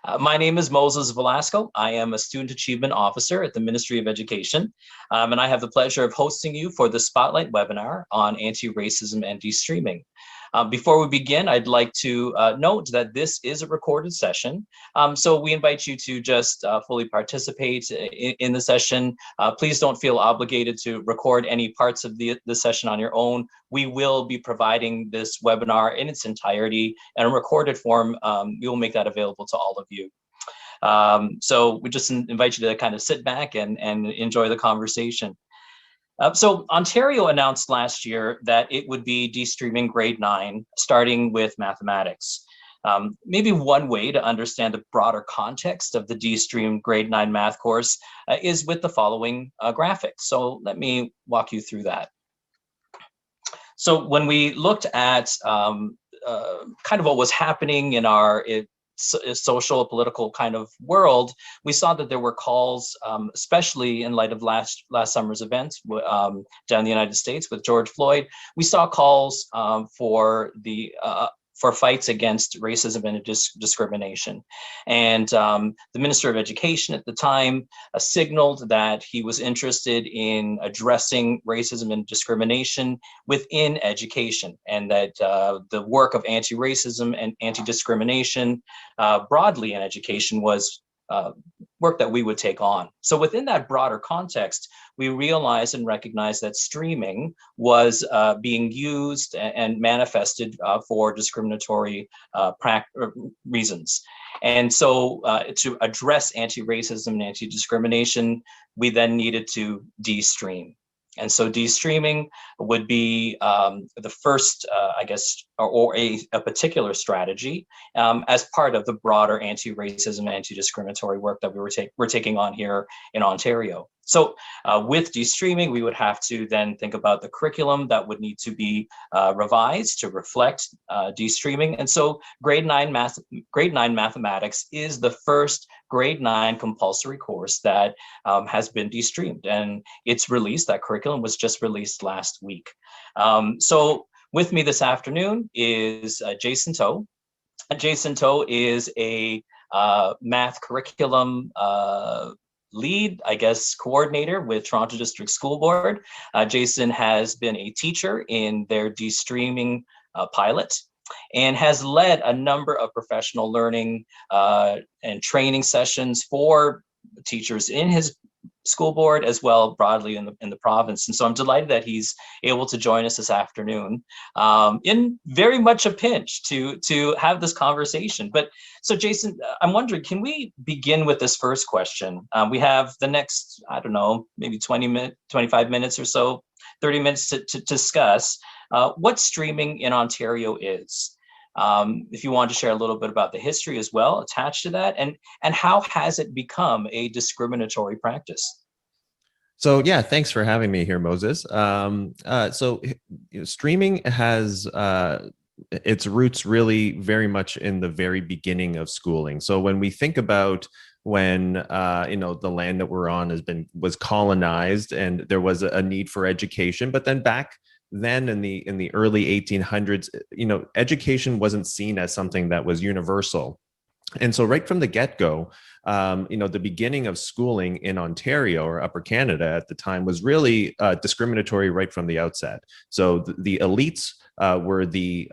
My name is Moses Velasco. I am a Student Achievement Officer at the Ministry of Education, and I have the pleasure of hosting you for the Spotlight webinar on anti-racism and de-streaming. Before we begin, I'd like to note that this is a recorded session, so we invite you to just fully participate in the session. Please don't feel obligated to record any parts of the session on your own. We will be providing this webinar in its entirety in a recorded form. We will make that available to all of you. So we just invite you to kind of sit back and enjoy the conversation. So Ontario announced last year that it would be de-streaming grade 9, starting with mathematics. Maybe one way to understand the broader context of the de-stream grade 9 math course is with the following graphic. So let me walk you through that. So when we looked at kind of what was happening in our social, political kind of world, we saw that there were calls, especially in light of last summer's events down in the United States with George Floyd. We saw calls for fights against racism and discrimination. And the Minister of Education at the time signaled that he was interested in addressing racism and discrimination within education, and that the work of anti-racism and anti-discrimination broadly in education was work that we would take on. So within that broader context, we realized and recognized that streaming was being used and manifested for discriminatory reasons. And so to address anti-racism and anti-discrimination, we then needed to de-stream. And so de-streaming would be the first, I guess, or a particular strategy as part of the broader anti-racism and anti-discriminatory work that we're taking on here in Ontario. So with de-streaming, we would have to then think about the curriculum that would need to be revised to reflect de-streaming. And so grade 9 mathematics is the first grade 9 compulsory course that has been de-streamed, and it's released. That curriculum was just released last week. So with me this afternoon is Jason To. Jason To is a math curriculum lead, I guess, coordinator with Toronto District School Board. Jason has been a teacher in their de-streaming pilot and has led a number of professional learning and training sessions for teachers in his school board as well broadly in the province. And so I'm delighted that he's able to join us this afternoon in very much a pinch to have this conversation. But so Jason, I'm wondering, can we begin with this first question? We have the next, I don't know, maybe 25 minutes or so, 30 minutes to discuss what streaming in Ontario is. If you want to share a little bit about the history as well attached to that, and how has it become a discriminatory practice? So yeah, thanks for having me here, Moses. Streaming has its roots really very much in the very beginning of schooling. So when we think about when the land that we're on was colonized and there was a need for education, but then back then in the early 1800s, education wasn't seen as something that was universal. And so right from the get-go, the beginning of schooling in Ontario or Upper Canada at the time was really discriminatory right from the outset. So the elites were the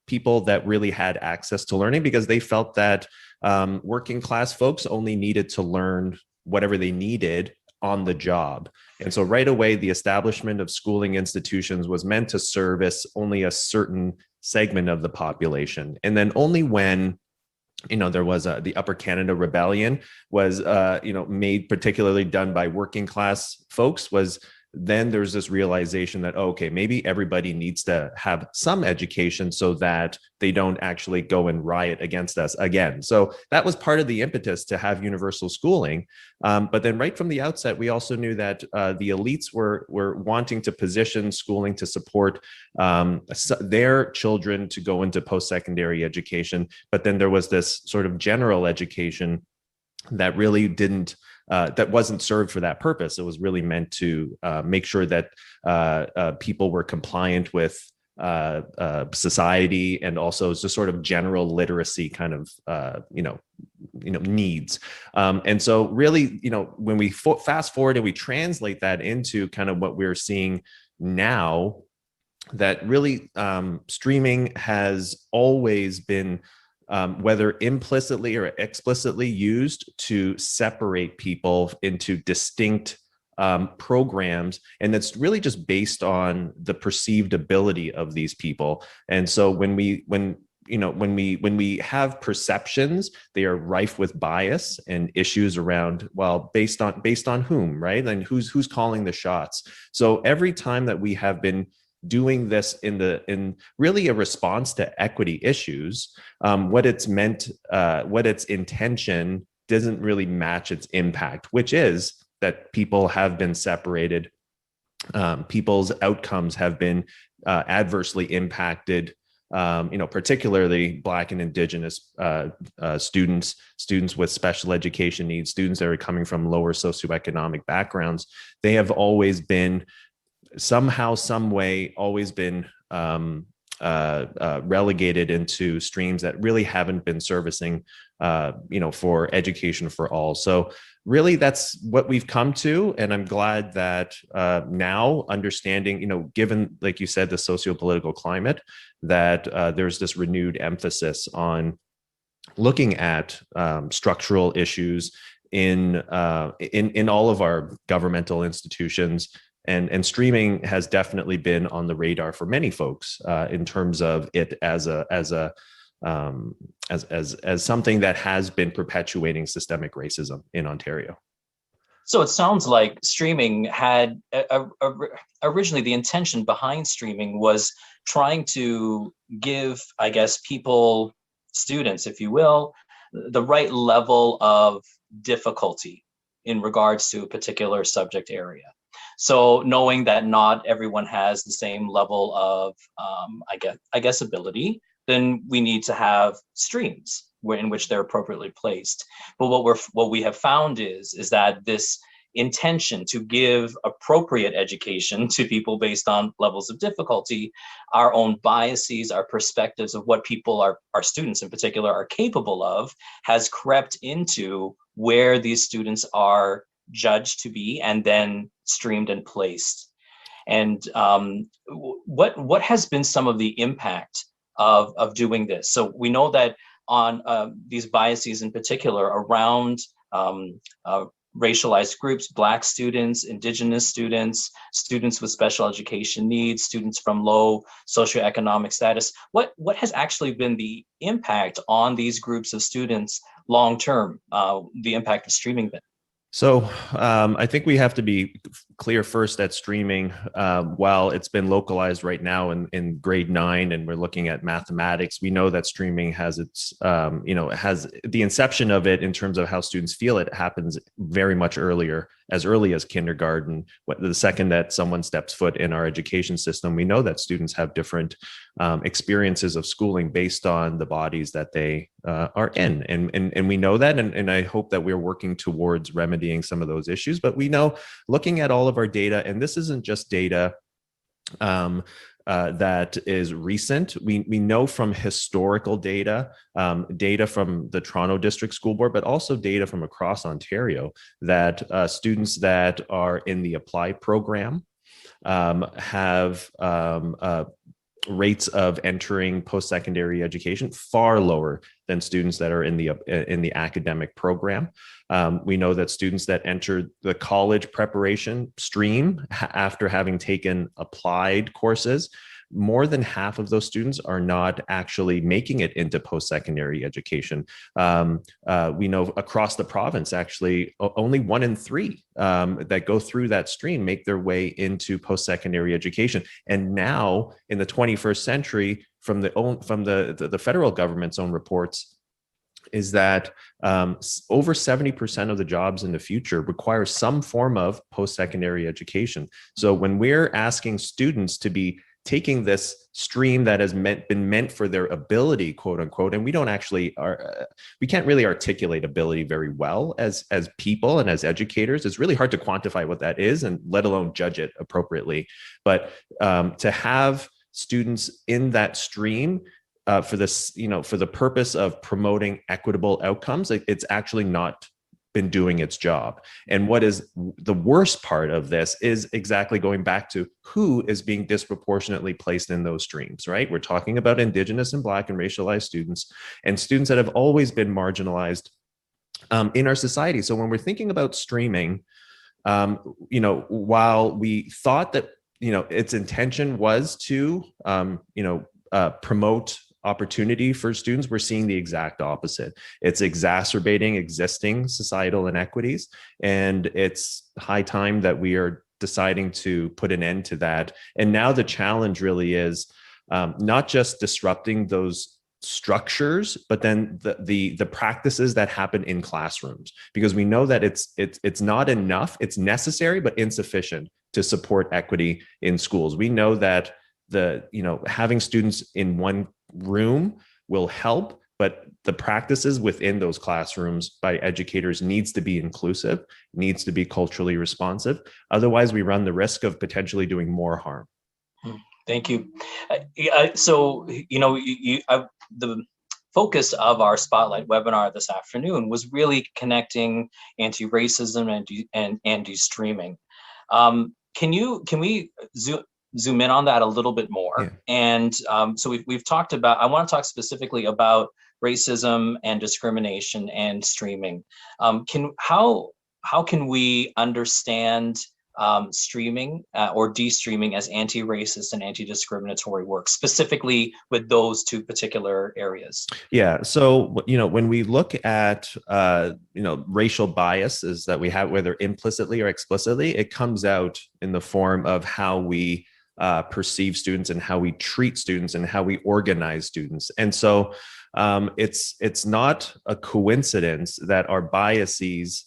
people that really had access to learning because they felt that working class folks only needed to learn whatever they needed on the job. And so right away, the establishment of schooling institutions was meant to service only a certain segment of the population. And then only when there was the Upper Canada Rebellion was, made particularly done by working class folks, was then there's this realization that, okay, maybe everybody needs to have some education so that they don't actually go and riot against us again. So that was part of the impetus to have universal schooling. But then right from the outset, we also knew that the elites were wanting to position schooling to support their children to go into post-secondary education. But then there was this sort of general education that really that wasn't served for that purpose. It was really meant to make sure that people were compliant with society, and also just sort of general literacy kind of, needs. And so really, when we fast forward and we translate that into kind of what we're seeing now, that really streaming has always been, whether implicitly or explicitly, used to separate people into distinct programs, and it's really just based on the perceived ability of these people. And so when we have perceptions, they are rife with bias and issues around, well, based on whom, right? And who's calling the shots. So every time that we have been doing this in really a response to equity issues, what its intention doesn't really match its impact, which is that people have been separated, people's outcomes have been adversely impacted, particularly Black and Indigenous students with special education needs, students that are coming from lower socioeconomic backgrounds. They have always been somehow, some way, always been relegated into streams that really haven't been servicing, for education for all. So really, that's what we've come to. And I'm glad that now, understanding, given, like you said, the socio-political climate, that there's this renewed emphasis on looking at structural issues in all of our governmental institutions. And streaming has definitely been on the radar for many folks in terms of it as something that has been perpetuating systemic racism in Ontario. So it sounds like streaming had originally, the intention behind streaming was trying to give, I guess, people, students, if you will, the right level of difficulty in regards to a particular subject area. So knowing that not everyone has the same level of, I guess, ability, then we need to have streams in which they're appropriately placed. But what we have found is that this intention to give appropriate education to people based on levels of difficulty, our own biases, our perspectives of what people, our students in particular, are capable of, has crept into where these students are judged to be and then streamed and placed. And what has been some of the impact of doing this? So we know that on these biases in particular around racialized groups, Black students, Indigenous students, students with special education needs, students from low socioeconomic status, what has actually been the impact on these groups of students long term, the impact of streaming been? So I think we have to be clear first that streaming, while it's been localized right now in grade 9, and we're looking at mathematics, we know that streaming has its, has the inception of it in terms of how students feel it happens very much earlier, as early as kindergarten. The second that someone steps foot in our education system, we know that students have different experiences of schooling based on the bodies that they are in. And we know that, and I hope that we're working towards remedying some of those issues. But we know, looking at all of our data, and this isn't just data that is recent. We know from historical data, data from the Toronto District School Board, but also data from across Ontario, that students that are in the Apply program have rates of entering post-secondary education far lower than students that are in the academic program. We know that students that enter the college preparation stream after having taken applied courses, more than half of those students are not actually making it into post-secondary education. We know across the province, actually, only 1 in 3 that go through that stream make their way into post-secondary education. And now, in the 21st century, from the federal government's own reports, is that over 70% of the jobs in the future require some form of post-secondary education. So when we're asking students to be taking this stream that has been meant for their ability, quote unquote, and we can't really articulate ability very well as people and as educators. It's really hard to quantify what that is, and let alone judge it appropriately. But to have students in that stream for this, for the purpose of promoting equitable outcomes, it's actually not been doing its job. And what is the worst part of this is exactly going back to who is being disproportionately placed in those streams, right? We're talking about Indigenous and Black and racialized students, and students that have always been marginalized in our society. So when we're thinking about streaming, while we thought that, its intention was to, promote opportunity for students, we're seeing the exact opposite. It's exacerbating existing societal inequities, and it's high time that we are deciding to put an end to that. And now the challenge really is not just disrupting those structures, but then the practices that happen in classrooms, because we know that it's not enough. It's necessary but insufficient to support equity in schools. We know that having students in one room will help, but the practices within those classrooms by educators needs to be inclusive, needs to be culturally responsive. Otherwise, we run the risk of potentially doing more harm. Thank you. The focus of our Spotlight webinar this afternoon was really connecting anti-racism and anti-streaming. Can we zoom in on that a little bit more? Yeah. And so we've talked about, I want to talk specifically about racism and discrimination and streaming. How can we understand streaming or de-streaming as anti-racist and anti-discriminatory work, specifically with those two particular areas? Yeah. So, when we look at, racial biases that we have, whether implicitly or explicitly, it comes out in the form of how we perceive students and how we treat students and how we organize students. And so it's not a coincidence that our biases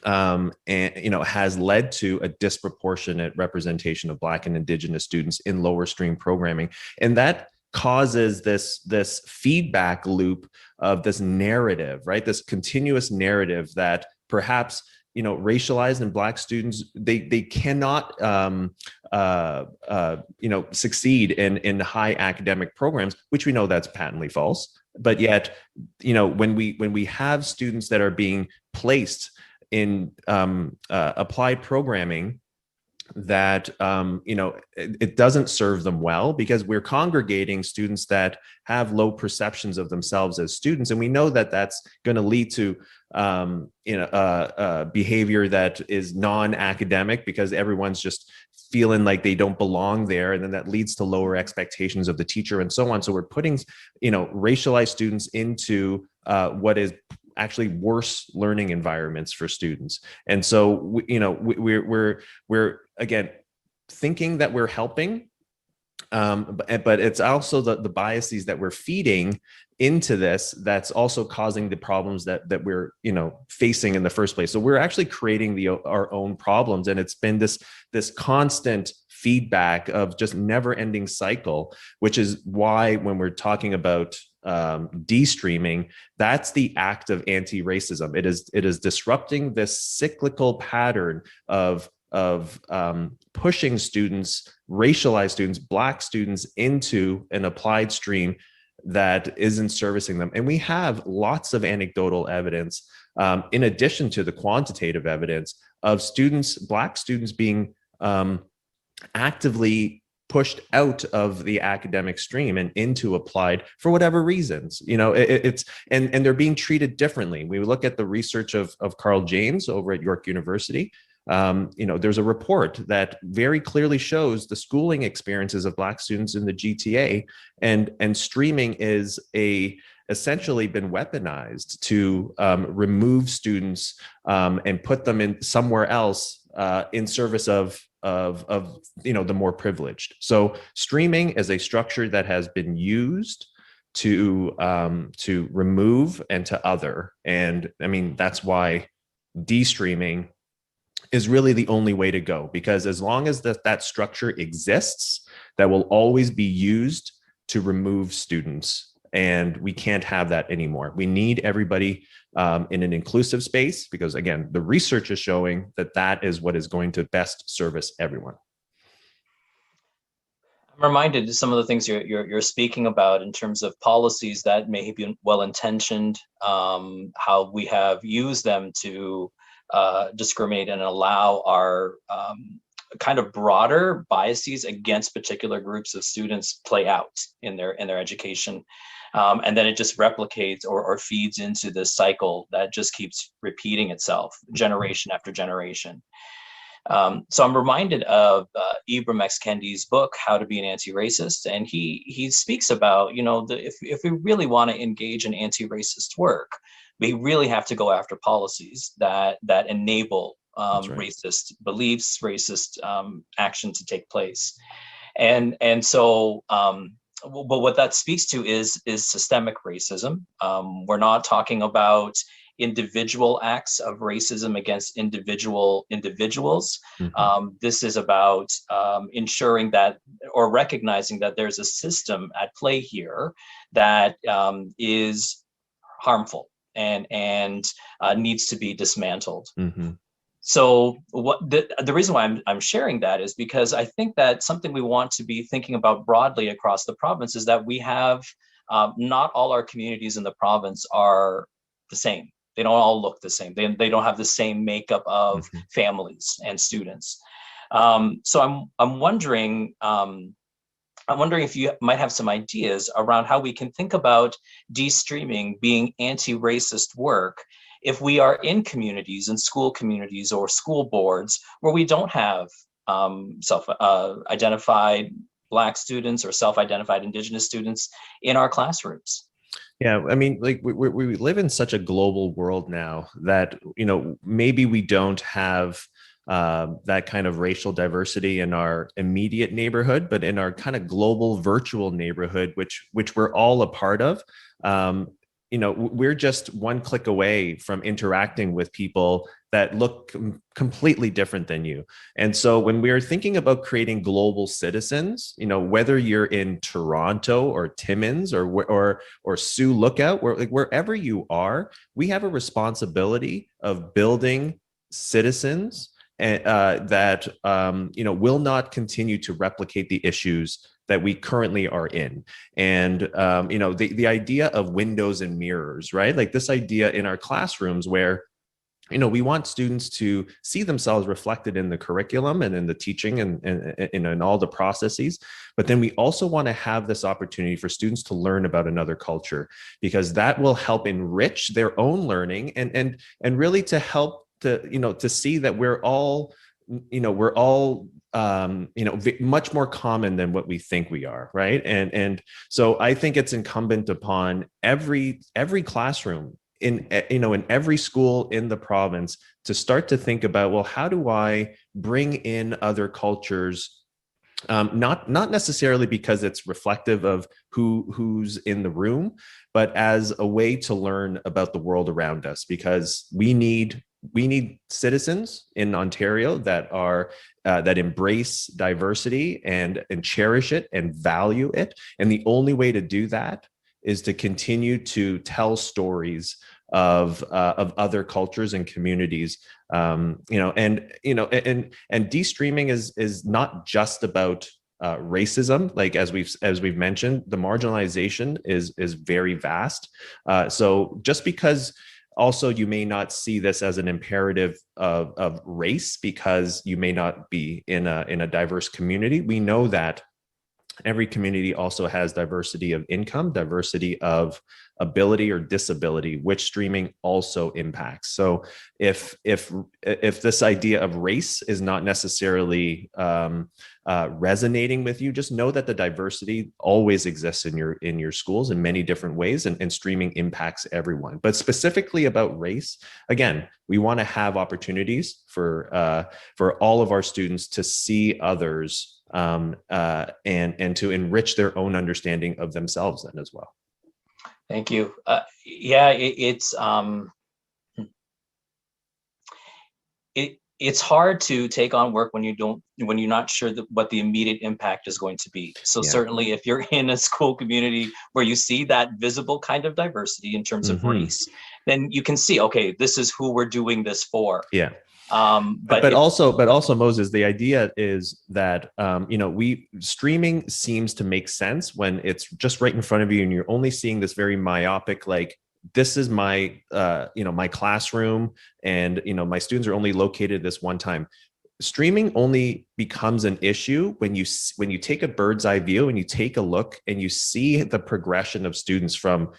has led to a disproportionate representation of Black and Indigenous students in lower stream programming. And that causes this feedback loop of this narrative, right? This continuous narrative that perhaps, racialized and Black students, they cannot, succeed in high academic programs, which we know that's patently false. But yet, when we have students that are being placed in applied programming that it doesn't serve them well, because we're congregating students that have low perceptions of themselves as students, and we know that that's going to lead to behavior that is non-academic, because everyone's just feeling like they don't belong there, and then that leads to lower expectations of the teacher and so on. So we're putting racialized students into what is actually worse learning environments for students. And so we're again thinking that we're helping, but it's also the biases that we're feeding into this that's also causing the problems that we're facing in the first place. So we're actually creating our own problems, and it's been this constant feedback of just never-ending cycle, which is why when we're talking about de-streaming, that's the act of anti-racism. It is disrupting this cyclical pattern of pushing students, racialized students, Black students, into an applied stream that isn't servicing them. And we have lots of anecdotal evidence, in addition to the quantitative evidence, of students, Black students, being actively pushed out of the academic stream and into applied for whatever reasons. It's and they're being treated differently. We look at the research of Carl James over at York University. There's a report that very clearly shows the schooling experiences of Black students in the GTA, and streaming is essentially been weaponized to remove students and put them in somewhere else in service of the more privileged. So streaming is a structure that has been used to remove and to other. And I mean, that's why de-streaming is really the only way to go, because as long as that structure exists, that will always be used to remove students. And we can't have that anymore. We need everybody in an inclusive space, because again, the research is showing that is what is going to best service everyone. I'm reminded of some of the things you're speaking about in terms of policies that may have been well intentioned, how we have used them to discriminate and allow our kind of broader biases against particular groups of students play out in their education. And then it just replicates or feeds into this cycle that just keeps repeating itself generation after generation. So I'm reminded of Ibram X. Kendi's book, How to Be an Anti-Racist. And he speaks about, if we really want to engage in anti-racist work, we really have to go after policies that enable That's right. racist beliefs, racist action to take place. And so but what that speaks to is systemic racism. We're not talking about individual acts of racism against individuals. This is about ensuring that, or recognizing that there's a system at play here that is harmful and needs to be dismantled. So what the reason why I'm sharing that is because I think that something we want to be thinking about broadly across the province is that we have not all our communities in the province are the same. They don't all look the same. They don't have the same makeup of families and students. So I'm wondering if you might have some ideas around how we can think about de-streaming being anti-racist work if we are in communities, in school communities or school boards where we don't have self-identified Black students or self-identified Indigenous students in our classrooms. Yeah, I mean, like we live in such a global world now that, maybe we don't have that kind of racial diversity in our immediate neighborhood, but in our kind of global virtual neighborhood, which we're all a part of. We're just one click away from interacting with people that look completely different than you. And so when we're thinking about creating global citizens, whether you're in Toronto or Timmins or Sioux Lookout, wherever you are, we have a responsibility of building citizens that will not continue to replicate the issues that we currently are in. And the idea of windows and mirrors, right? Like this idea in our classrooms where we want students to see themselves reflected in the curriculum and in the teaching and in all the processes. But then we also want to have this opportunity for students to learn about another culture, because that will help enrich their own learning and really to help to see that we're all much more common than what we think we are, right? And so I think it's incumbent upon every classroom in every school in the province to start to think about, well, how do I bring in other cultures? Not necessarily because it's reflective of who's in the room, but as a way to learn about the world around us, because we need citizens in Ontario that are that embrace diversity and cherish it and value it. And the only way to do that is to continue to tell stories of other cultures and communities. And de-streaming is not just about racism. Like as we've mentioned, the marginalization is very vast. So just because also you may not see this as an imperative of race because you may not be in a diverse community, we know that every community also has diversity of income, diversity of ability or disability, which streaming also impacts. So if this idea of race is not necessarily resonating with you, just know that the diversity always exists in your schools in many different ways, and streaming impacts everyone. But specifically about race, again, we want to have opportunities for all of our students to see others and to enrich their own understanding of themselves then as well. Thank you. It's hard to take on work when you're not sure what the immediate impact is going to be. So certainly if you're in a school community where you see that visible kind of diversity in terms of race, then you can see, okay, this is who we're doing this for. Yeah. But also Moses, the idea is that we streaming seems to make sense when it's just right in front of you and you're only seeing this very myopic, like, this is my my classroom, and my students are only located this one time. Streaming only becomes an issue when you take a bird's eye view and you take a look and you see the progression of students from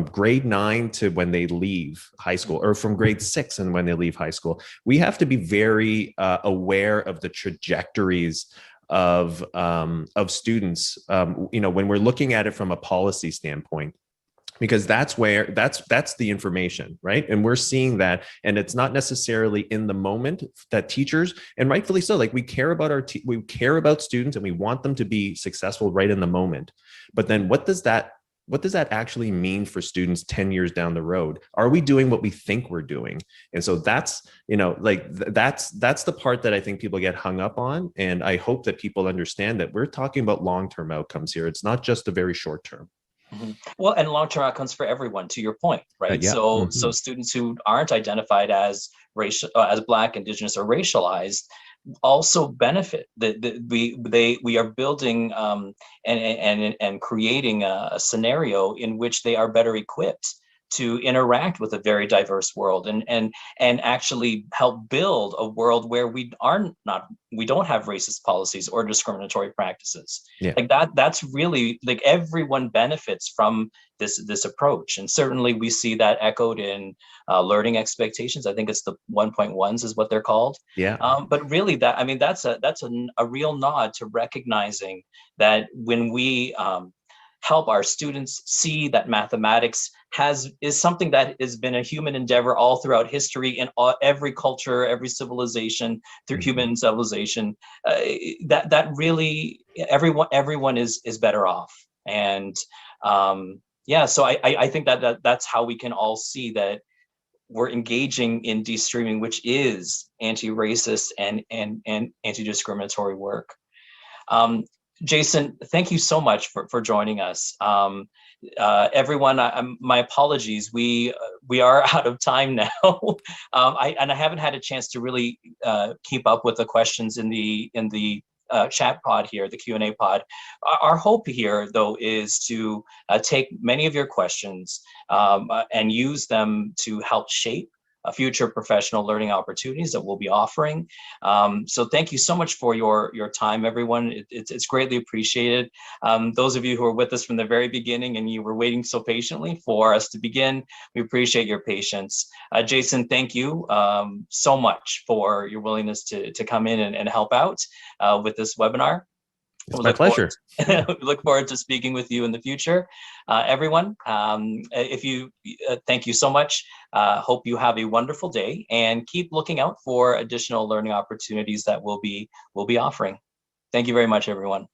grade 9 to when they leave high school, or from grade 6 and when they leave high school. We have to be very aware of the trajectories of students, when we're looking at it from a policy standpoint, because that's the information, right? And we're seeing that, and it's not necessarily in the moment that teachers, and rightfully so, like, we care about we care about students and we want them to be successful right in the moment. But then what does that actually mean for students 10 years down the road? Are we doing what we think we're doing? And so that's that's the part that I think people get hung up on. And I hope that people understand that we're talking about long-term outcomes here. It's not just a very short term. Well, and long-term outcomes for everyone, to your point, right? Yeah. So students who aren't identified as racial, as Black, Indigenous, or racialized also benefit. We are building and creating a scenario in which they are better equipped to interact with a very diverse world, and actually help build a world where we don't have racist policies or discriminatory practices. Yeah. Like that's really, like, everyone benefits from this approach. And certainly we see that echoed in learning expectations. I think it's the 1.1s is what they're called. Yeah. But really, that's a real nod to recognizing that when we help our students see that mathematics is something that has been a human endeavor all throughout history, in every culture, every civilization, through human civilization, that really everyone is better off. And so I think that's how we can all see that we're engaging in de-streaming, which is anti-racist and anti-discriminatory work. Jason, thank you so much for joining us. Everyone, my apologies. We are out of time now. I haven't had a chance to really keep up with the questions in the chat pod here, the Q&A pod. Our hope here, though, is to take many of your questions and use them to help shape future professional learning opportunities that we'll be offering. So thank you so much for your time, everyone. It's greatly appreciated. Those of you who are with us from the very beginning and you were waiting so patiently for us to begin, we appreciate your patience. Jason, thank you so much for your willingness to come in and help out with this webinar. It's my pleasure. We look forward to speaking with you in the future. Everyone, thank you so much. Hope you have a wonderful day, and keep looking out for additional learning opportunities that we'll be offering. Thank you very much, everyone.